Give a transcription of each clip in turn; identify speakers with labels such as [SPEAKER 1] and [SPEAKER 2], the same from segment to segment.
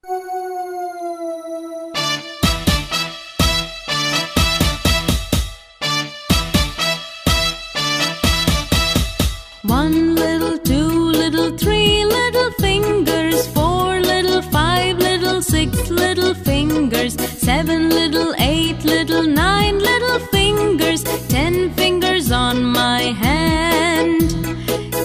[SPEAKER 1] One little, two little, three little fingers, four little, five little, six little fingers, seven little, eight little, nine little fingers, 10 fingers on my hand.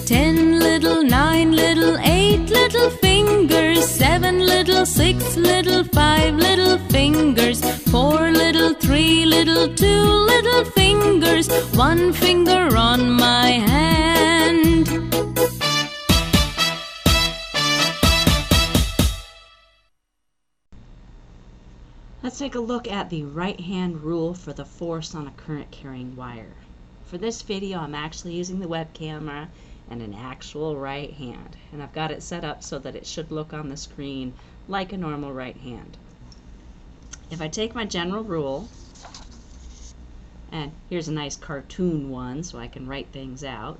[SPEAKER 1] 10 little, 9 little, 8 little fingers, 7 little, 6 little, 5 little fingers, 4 little, 3 little, 2 little fingers, 1 finger on my hand.
[SPEAKER 2] Let's take a look at the right-hand rule for the force on a current-carrying wire. For this video, I'm actually using the web camera and an actual right hand, and I've got it set up so that it should look on the screen like a normal right hand. If I take my general rule, and here's a nice cartoon one so I can write things out,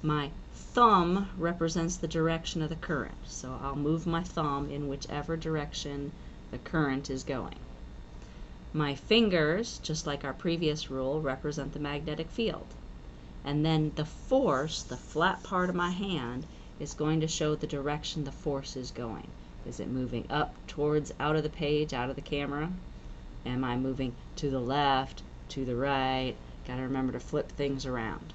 [SPEAKER 2] my thumb represents the direction of the current, so I'll move my thumb in whichever direction the current is going. My fingers, just like our previous rule, represent the magnetic field. And then the force, the flat part of my hand, is going to show the direction the force is going. Is it moving up towards out of the page, out of the camera? Am I moving to the left, to the right? Got to remember to flip things around.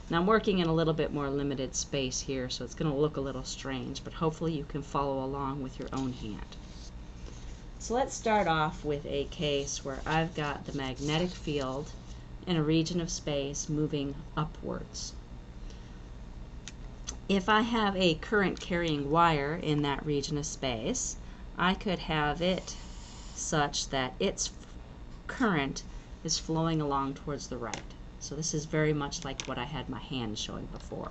[SPEAKER 2] Now I'm working in a little bit more limited space here, so it's going to look a little strange, but hopefully you can follow along with your own hand. So let's start off with a case where I've got the magnetic field in a region of space moving upwards. If I have a current carrying wire in that region of space, I could have it such that its current is flowing along towards the right. So this is very much like what I had my hand showing before.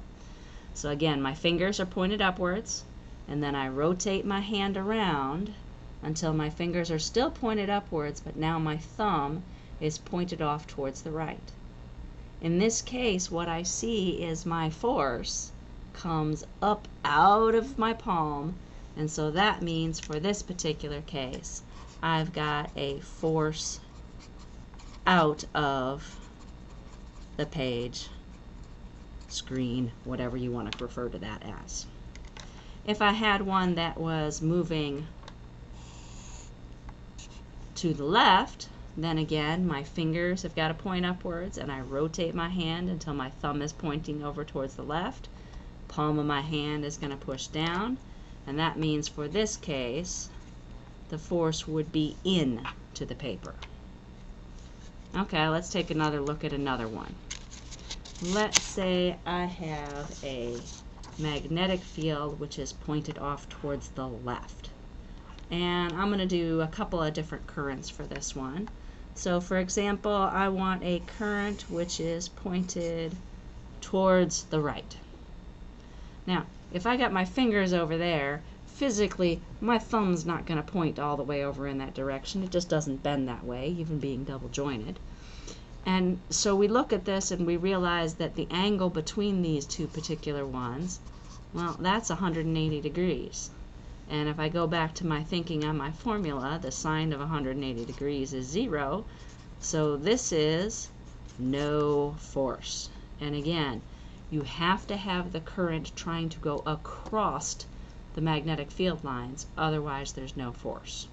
[SPEAKER 2] So again, my fingers are pointed upwards, and then I rotate my hand around until my fingers are still pointed upwards, but now my thumb is pointed off towards the right. In this case, what I see is my force comes up out of my palm, and so that means for this particular case, I've got a force out of the page, screen, whatever you want to refer to that as. If I had one that was moving to the left, then again my fingers have got to point upwards, and I rotate my hand until my thumb is pointing over towards the left. Palm of my hand is going to push down, and that means for this case the force would be in to the paper. Okay, let's take another look at another one. Let's say I have a magnetic field which is pointed off towards the left. And I'm going to do a couple of different currents for this one. So for example, I want a current which is pointed towards the right. Now, if I got my fingers over there, physically my thumb's not going to point all the way over in that direction. It just doesn't bend that way, even being double jointed. And so we look at this and we realize that the angle between these two particular ones, well, that's 180 degrees. And if I go back to my thinking on my formula, the sine of 180 degrees is 0. So this is no force. And again, you have to have the current trying to go across the magnetic field lines, otherwise there's no force.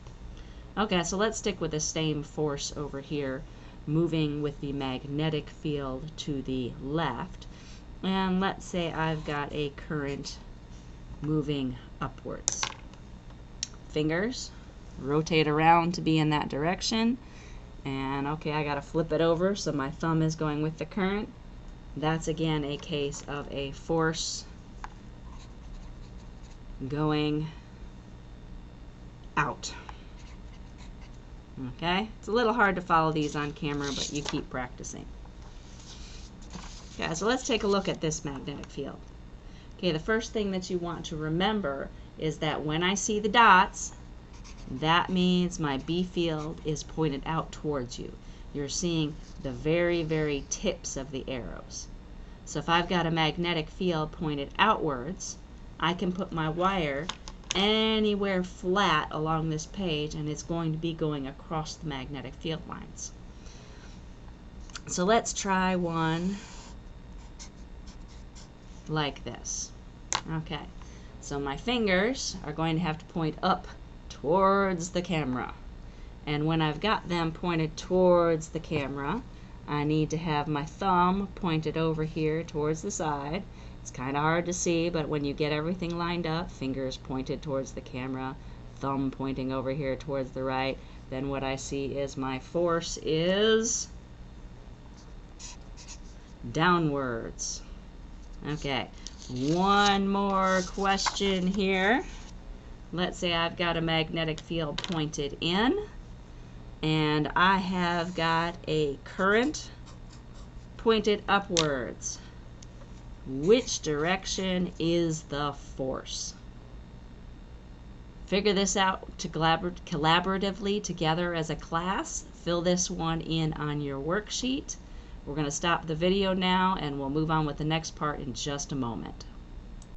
[SPEAKER 2] Okay, so let's stick with the same force over here, moving with the magnetic field to the left. And let's say I've got a current moving upwards. Fingers rotate around to be in that direction, and okay, I gotta flip it over so my thumb is going with the current. That's again a case of a force going out. Okay, it's a little hard to follow these on camera, but you keep practicing. Okay, so let's take a look at this magnetic field. Okay, the first thing that you want to remember is that when I see the dots, that means my B field is pointed out towards you. You're seeing the very, very tips of the arrows. So if I've got a magnetic field pointed outwards, I can put my wire anywhere flat along this page, and it's going to be going across the magnetic field lines. So let's try one like this. Okay, so my fingers are going to have to point up towards the camera. And when I've got them pointed towards the camera, I need to have my thumb pointed over here towards the side. It's kind of hard to see, but when you get everything lined up, fingers pointed towards the camera, thumb pointing over here towards the right, then what I see is my force is downwards. Okay, one more question here. Let's say I've got a magnetic field pointed in, and I have got a current pointed upwards. Which direction is the force? Figure this out collaboratively together as a class. Fill this one in on your worksheet. We're going to stop the video now, and we'll move on with the next part in just a moment.